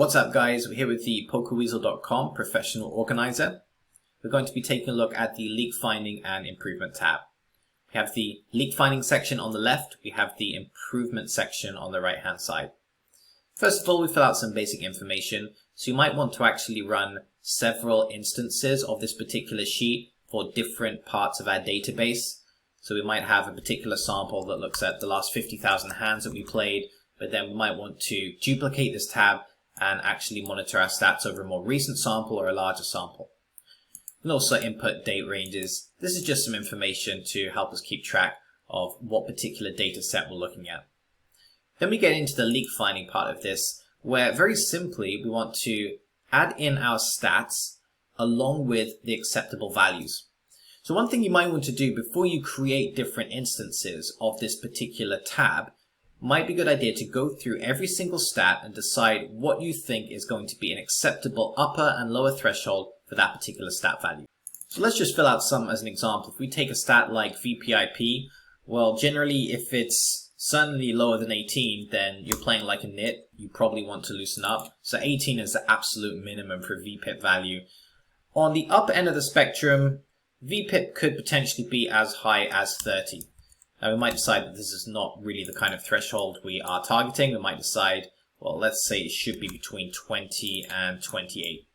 What's up guys, we're here with the PokerWeasel.com professional organizer. We're going to be taking a look at the leak finding and improvement tab. We have the leak finding section on the left, we have the improvement section on the right hand side. First of all, we fill out some basic information, so you might want to actually run several instances of this particular sheet for different parts of our database. So we might have a particular sample that looks at the last 50,000 hands that we played, but then we might want to duplicate this tab and actually monitor our stats over a more recent sample or a larger sample. And also input date ranges. This is just some information to help us keep track of what particular data set we're looking at. Then we get into the leak finding part of this, where very simply we want to add in our stats along with the acceptable values. So one thing you might want to do before you create different instances of this particular tab might be a good idea to go through every single stat and decide what you think is going to be an acceptable upper and lower threshold for that particular stat value. So let's just fill out some as an example. If we take a stat like VPIP, well, generally if it's certainly lower than 18, then you're playing like a nit. You probably want to loosen up. So 18 is the absolute minimum for VPIP value. On the upper end of the spectrum, VPIP could potentially be as high as 30. Now we might decide that this is not really the kind of threshold we are targeting. We might decide, well, let's say it should be between 20 and 28.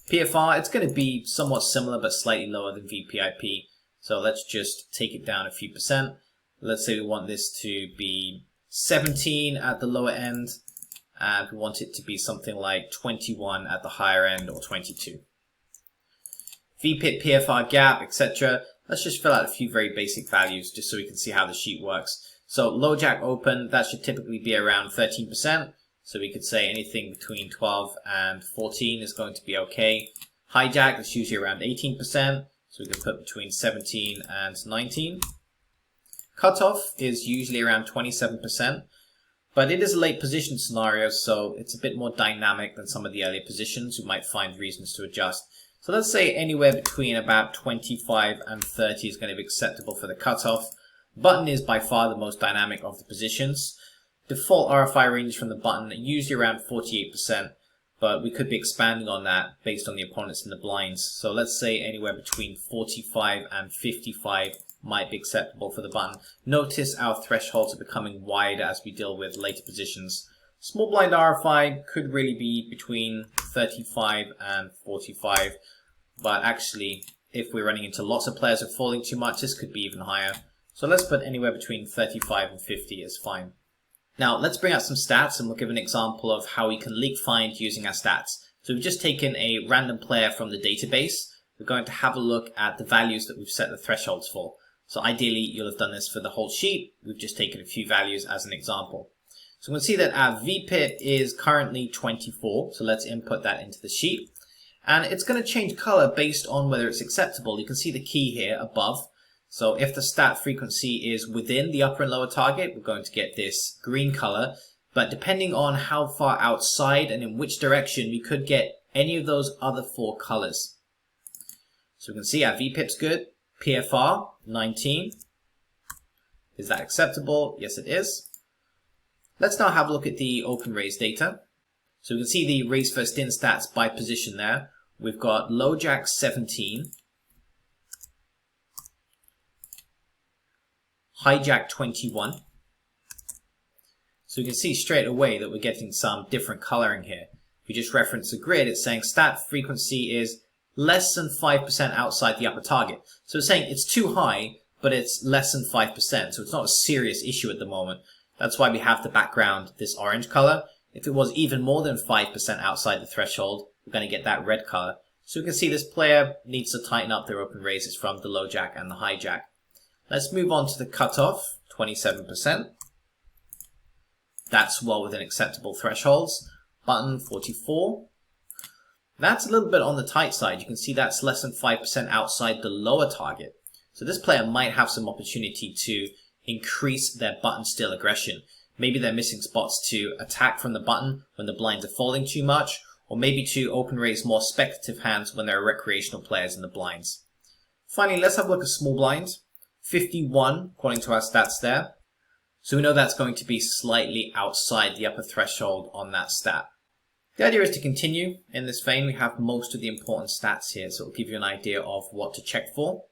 PFR, it's going to be somewhat similar but slightly lower than VPIP. So let's just take it down a few percent. Let's say we want this to be 17 at the lower end, and we want it to be something like 21 at the higher end or 22. VPIP, PFR gap, etc. Let's just fill out a few very basic values just so we can see how the sheet works. So low jack open, that should typically be around 13%. So we could say anything between 12 and 14 is going to be okay. High jack, that's usually around 18%. So we could put between 17 and 19. Cutoff is usually around 27%. But it is a late position scenario, so it's a bit more dynamic than some of the earlier positions. We might find reasons to adjust. So let's say anywhere between about 25 and 30 is going to be acceptable for the cutoff. Button is by far the most dynamic of the positions. Default RFI range from the button are usually around 48%, but we could be expanding on that based on the opponents in the blinds. So let's say anywhere between 45 and 55 might be acceptable for the button. Notice our thresholds are becoming wider as we deal with later positions. Small blind RFI could really be between 35 and 45, but actually if we're running into lots of players who are falling too much, this could be even higher. So let's put anywhere between 35 and 50 is fine. Now let's bring out some stats and we'll give an example of how we can leak find using our stats. So we've just taken a random player from the database. We're going to have a look at the values that we've set the thresholds for. So ideally you'll have done this for the whole sheet. We've just taken a few values as an example. So we can see that our VPIP is currently 24, so let's input that into the sheet. And it's going to change color based on whether it's acceptable. You can see the key here above. So if the stat frequency is within the upper and lower target, we're going to get this green color. But depending on how far outside and in which direction, we could get any of those other four colors. So we can see our VPIP's good. PFR, 19. Is that acceptable? Yes, it is. Let's now have a look at the open raise data. So we can see the raise first in stats by position there. We've got low jack 17, high jack 21. So we can see straight away that we're getting some different coloring here. If you just reference the grid, it's saying stat frequency is less than 5% outside the upper target. So it's saying it's too high, but it's less than 5%. So it's not a serious issue at the moment. That's why we have the background, this orange color. If it was even more than 5% outside the threshold, we're going to get that red color. So we can see this player needs to tighten up their open raises from the low jack and the high jack. Let's move on to the cutoff, 27%. That's well within acceptable thresholds. Button, 44. That's a little bit on the tight side. You can see that's less than 5% outside the lower target. So this player might have some opportunity to increase their button steal aggression. Maybe they're missing spots to attack from the button when the blinds are falling too much, or maybe to open raise more speculative hands when there are recreational players in the blinds. Finally, let's have a look at small blind. 51, according to our stats there. So we know that's going to be slightly outside the upper threshold on that stat. The idea is to continue in this vein. We have most of the important stats here, so it'll give you an idea of what to check for.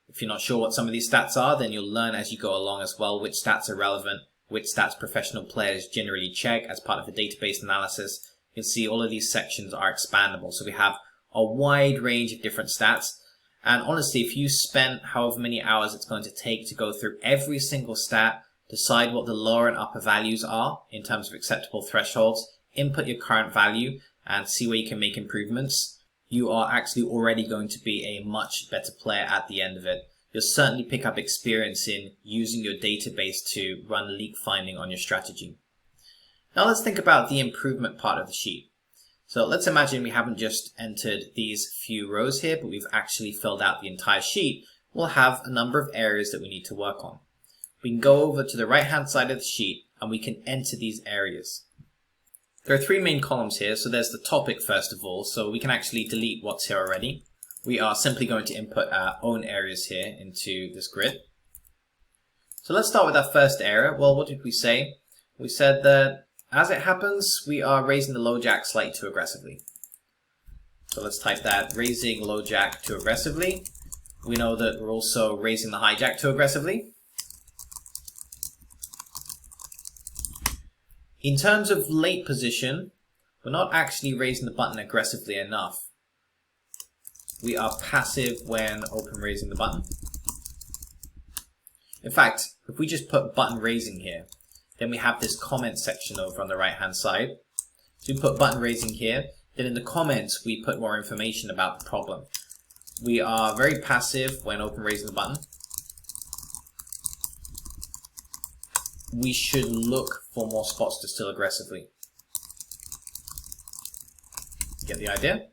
If you're not sure what some of these stats are, then you'll learn as you go along as well which stats are relevant, which stats professional players generally check as part of the database analysis. You can see all of these sections are expandable. So we have a wide range of different stats. And honestly, if you spent however many hours it's going to take to go through every single stat, decide what the lower and upper values are in terms of acceptable thresholds, input your current value, and see where you can make improvements, you are actually already going to be a much better player at the end of it. You'll certainly pick up experience in using your database to run leak finding on your strategy. Now let's think about the improvement part of the sheet. So let's imagine we haven't just entered these few rows here, but we've actually filled out the entire sheet. We'll have a number of areas that we need to work on. We can go over to the right hand side of the sheet and we can enter these areas. There are three main columns here. So there's the topic first of all, so we can actually delete what's here already. We are simply going to input our own areas here into this grid. So let's start with our first area. Well, what did we say? We said that as it happens, we are raising the low jack slightly too aggressively. So let's type that, raising low jack too aggressively. We know that we're also raising the high jack too aggressively. In terms of late position, we're not actually raising the button aggressively enough. We are passive when open raising the button. In fact, if we just put button raising here, then we have this comment section over on the right hand side. So we put button raising here, then in the comments we put more information about the problem. We are very passive when open raising the button. We should look for more spots to steal aggressively. Get the idea?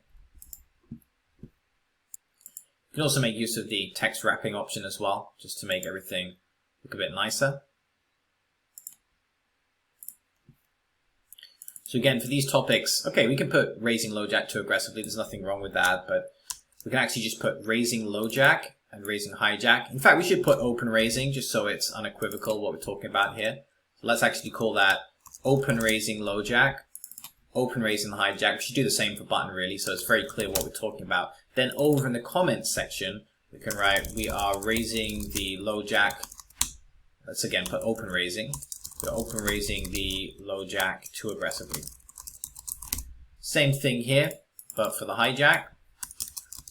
You can also make use of the text wrapping option as well, just to make everything look a bit nicer. So again, for these topics, okay, we can put raising low jack too aggressively. There's nothing wrong with that, but we can actually just put raising low jack and raising high jack. In fact, we should put open raising just so it's unequivocal what we're talking about here. So let's actually call that open raising low jack, open raising the high jack. We should do the same for button really, so it's very clear what we're talking about. Then over in the comments section, we can write we are raising the low jack. Let's again put open raising. We're open raising the low jack too aggressively. Same thing here, but for the high jack,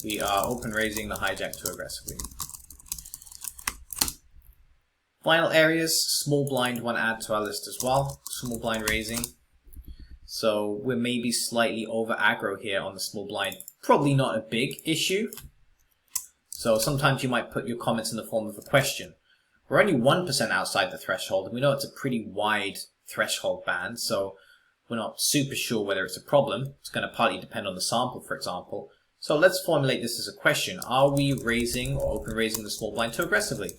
we are open raising the high jack too aggressively. Final areas, small blind want to add to our list as well. Small blind raising. So we're maybe slightly over aggro here on the small blind. Probably not a big issue. So sometimes you might put your comments in the form of a question. We're only 1% outside the threshold, and we know it's a pretty wide threshold band, so we're not super sure whether it's a problem. It's going to partly depend on the sample, for example. So let's formulate this as a question. Are we raising or open raising the small blind too aggressively?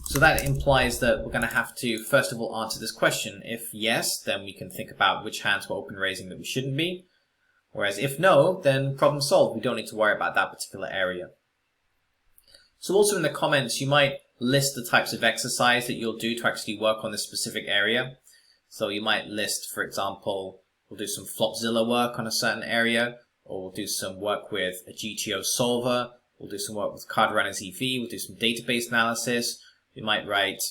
So that implies that we're going to have to, first of all, answer this question. If yes, then we can think about which hands we're open raising that we shouldn't be. Whereas if no, then problem solved. We don't need to worry about that particular area. So also in the comments, you might list the types of exercise that you'll do to actually work on this specific area. So you might list, for example, we'll do some Flopzilla work on a certain area, or we'll do some work with a GTO solver, we'll do some work with Card Runners EV, we'll do some database analysis. We might write,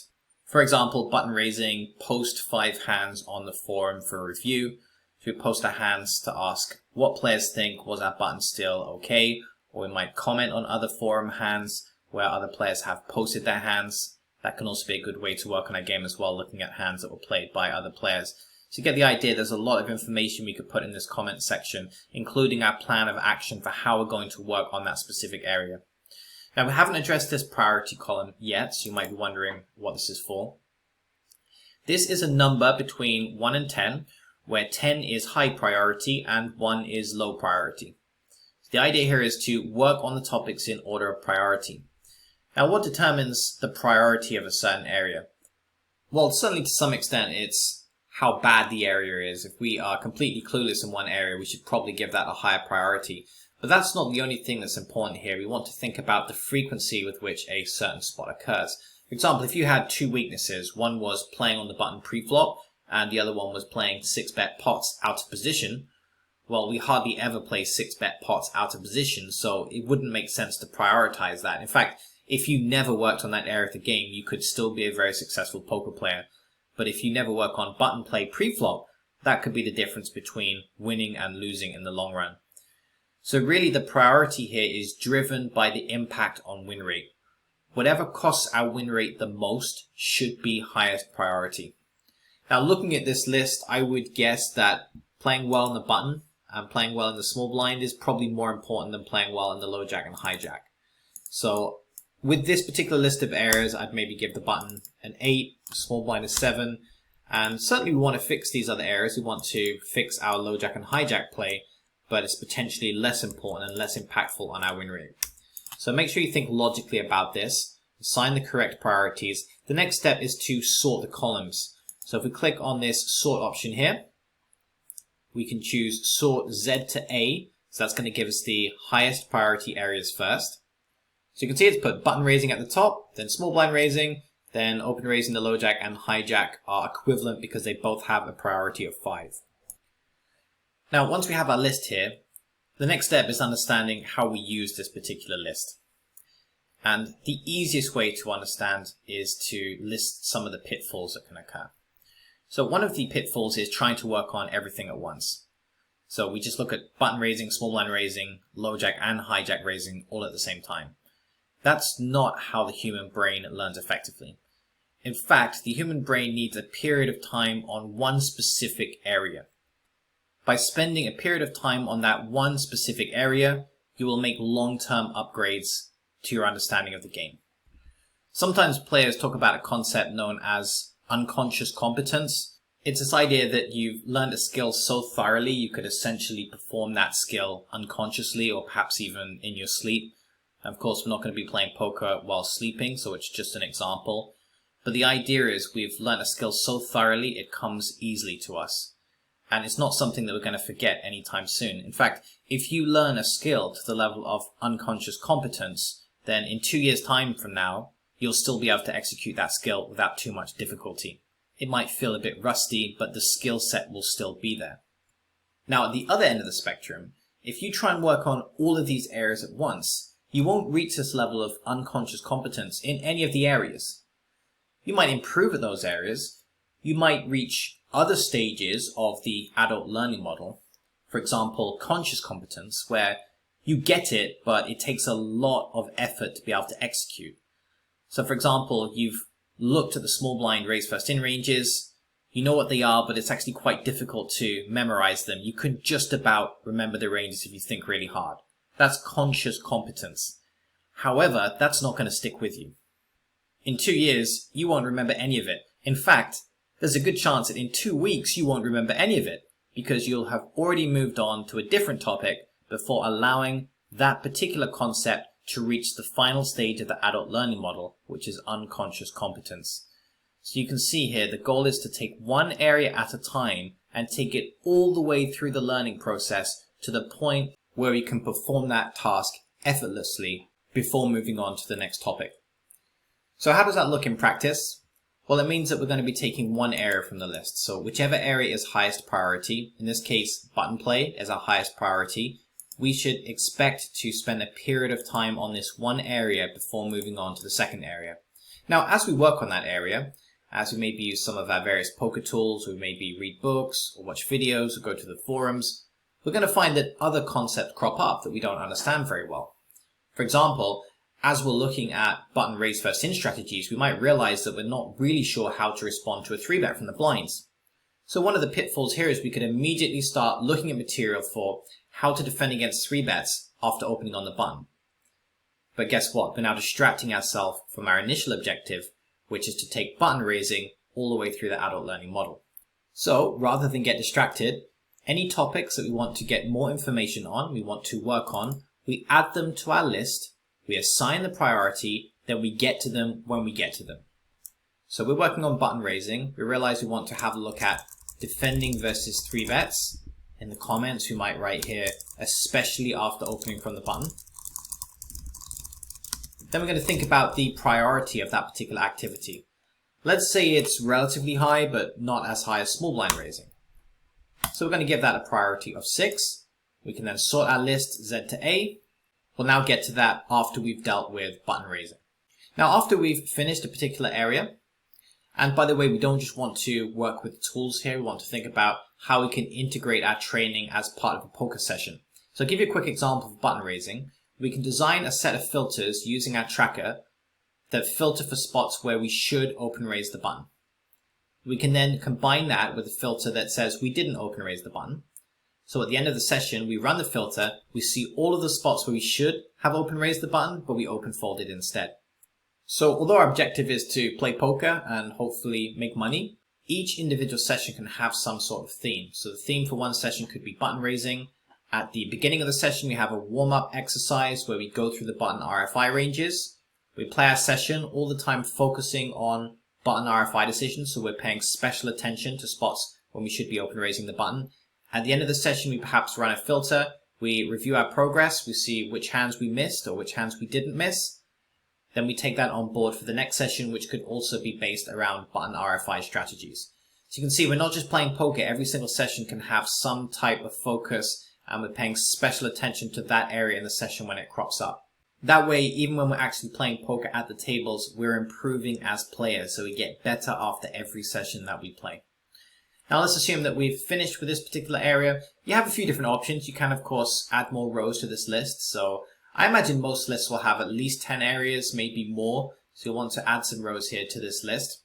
for example, button raising, post 5 hands on the forum for review. So we post our hands to ask what players think, was our button still okay? Or we might comment on other forum hands where other players have posted their hands. That can also be a good way to work on our game as well, looking at hands that were played by other players. So you get the idea, there's a lot of information we could put in this comment section, including our plan of action for how we're going to work on that specific area. Now we haven't addressed this priority column yet, so you might be wondering what this is for. This is a number between 1 and 10, where 10 is high priority and 1 is low priority. The idea here is to work on the topics in order of priority. Now, what determines the priority of a certain area? Well, certainly to some extent, it's how bad the area is. If we are completely clueless in one area, we should probably give that a higher priority. But that's not the only thing that's important here. We want to think about the frequency with which a certain spot occurs. For example, if you had two weaknesses, one was playing on the button pre-flop and the other one was playing 6-bet pots out of position, well, we hardly ever play 6-bet pots out of position, so it wouldn't make sense to prioritize that. In fact, if you never worked on that area of the game, you could still be a very successful poker player. But if you never work on button play pre-flop, that could be the difference between winning and losing in the long run. So really the priority here is driven by the impact on win rate. Whatever costs our win rate the most should be highest priority. Now looking at this list, I would guess that playing well on the button and playing well in the small blind is probably more important than playing well in the low jack and hijack. So with this particular list of areas, I'd maybe give the button an 8, small blind a 7, and certainly we want to fix these other areas. We want to fix our low jack and hijack play, but it's potentially less important and less impactful on our win rate. So make sure you think logically about this, assign the correct priorities. The next step is to sort the columns. So if we click on this sort option here, we can choose sort Z to A, so that's going to give us the highest priority areas first. So you can see it's put button raising at the top, then small blind raising, then open raising, the low jack and hijack are equivalent because they both have a priority of 5. Now, once we have our list here, the next step is understanding how we use this particular list. And the easiest way to understand is to list some of the pitfalls that can occur. So one of the pitfalls is trying to work on everything at once. So we just look at button raising, small blind raising, low jack and hijack raising all at the same time. That's not how the human brain learns effectively. In fact, the human brain needs a period of time on one specific area. By spending a period of time on that one specific area, you will make long-term upgrades to your understanding of the game. Sometimes players talk about a concept known as unconscious competence. It's this idea that you've learned a skill so thoroughly you could essentially perform that skill unconsciously or perhaps even in your sleep. Of course, we're not going to be playing poker while sleeping, so it's just an example. But the idea is we've learned a skill so thoroughly it comes easily to us. And it's not something that we're going to forget anytime soon. In fact, if you learn a skill to the level of unconscious competence, then in 2 years' time from now, you'll still be able to execute that skill without too much difficulty. It might feel a bit rusty, but the skill set will still be there. Now, at the other end of the spectrum, if you try and work on all of these areas at once, you won't reach this level of unconscious competence in any of the areas. You might improve at those areas. You might reach other stages of the adult learning model. For example, conscious competence, where you get it, but it takes a lot of effort to be able to execute. So for example, you've looked at the small blind raise first in ranges. You know what they are, but it's actually quite difficult to memorize them. You could just about remember the ranges if you think really hard. That's conscious competence. However, that's not going to stick with you. In 2 years, you won't remember any of it. In fact, there's a good chance that in 2 weeks you won't remember any of it because you'll have already moved on to a different topic before allowing that particular concept to reach the final stage of the adult learning model, which is unconscious competence. So you can see here the goal is to take one area at a time and take it all the way through the learning process to the point where we can perform that task effortlessly before moving on to the next topic. So how does that look in practice? Well, it means that we're going to be taking one area from the list. So whichever area is highest priority, in this case, button play is our highest priority, we should expect to spend a period of time on this one area before moving on to the second area. Now, as we work on that area, as we maybe use some of our various poker tools, or maybe read books, or watch videos, or go to the forums, we're going to find that other concepts crop up that we don't understand very well. For example, as we're looking at button raise first in strategies, we might realize that we're not really sure how to respond to a 3-bet from the blinds. So one of the pitfalls here is we could immediately start looking at material for how to defend against 3-bets after opening on the button. But guess what? We're now distracting ourselves from our initial objective, which is to take button raising all the way through the adult learning model. So rather than get distracted, any topics that we want to get more information on, we want to work on, we add them to our list, we assign the priority, then we get to them when we get to them. So we're working on button raising. We realize we want to have a look at defending versus 3-bets. In the comments, we might write here, especially after opening from the button. Then we're going to think about the priority of that particular activity. Let's say it's relatively high, but not as high as small blind raising. So we're going to give that a priority of 6. We can then sort our list Z to A. We'll now get to that after we've dealt with button raising. Now, after we've finished a particular area, and by the way, we don't just want to work with tools here, we want to think about how we can integrate our training as part of a poker session. So I'll give you a quick example of button raising. We can design a set of filters using our tracker that filter for spots where we should open raise the button. We can then combine that with a filter that says we didn't open raise the button. So at the end of the session, we run the filter, we see all of the spots where we should have open raised the button, but we open folded instead. So although our objective is to play poker and hopefully make money, each individual session can have some sort of theme. So the theme for one session could be button raising. At the beginning of the session, we have a warm-up exercise where we go through the button RFI ranges. We play our session all the time focusing on button RFI decisions, so we're paying special attention to spots when we should be open raising the button. At the end of the session, we perhaps run a filter. We review our progress. We see which hands we missed or which hands we didn't miss. Then we take that on board for the next session, which could also be based around button RFI strategies. So you can see we're not just playing poker. Every single session can have some type of focus, and we're paying special attention to that area in the session when it crops up. That way, even when we're actually playing poker at the tables, we're improving as players, so we get better after every session that we play. Now let's assume that we've finished with this particular area. You have a few different options. You can, of course, add more rows to this list. So I imagine most lists will have at least 10 areas, maybe more. So you'll want to add some rows here to this list.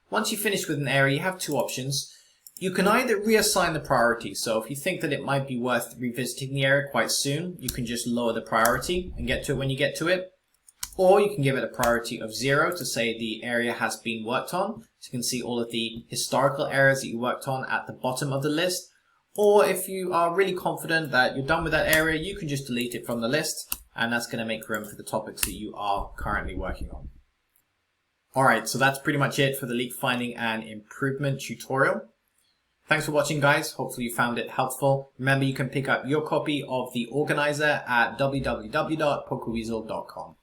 Once you finish with an area, you have two options. You can either reassign the priority. So if you think that it might be worth revisiting the area quite soon, you can just lower the priority and get to it when you get to it. Or you can give it a priority of 0 to say the area has been worked on. So you can see all of the historical areas that you worked on at the bottom of the list. Or if you are really confident that you're done with that area, you can just delete it from the list. And that's going to make room for the topics that you are currently working on. Alright, so that's pretty much it for the leak finding and improvement tutorial. Thanks for watching, guys. Hopefully you found it helpful. Remember, you can pick up your copy of The Organizer at www.pokerweasel.com.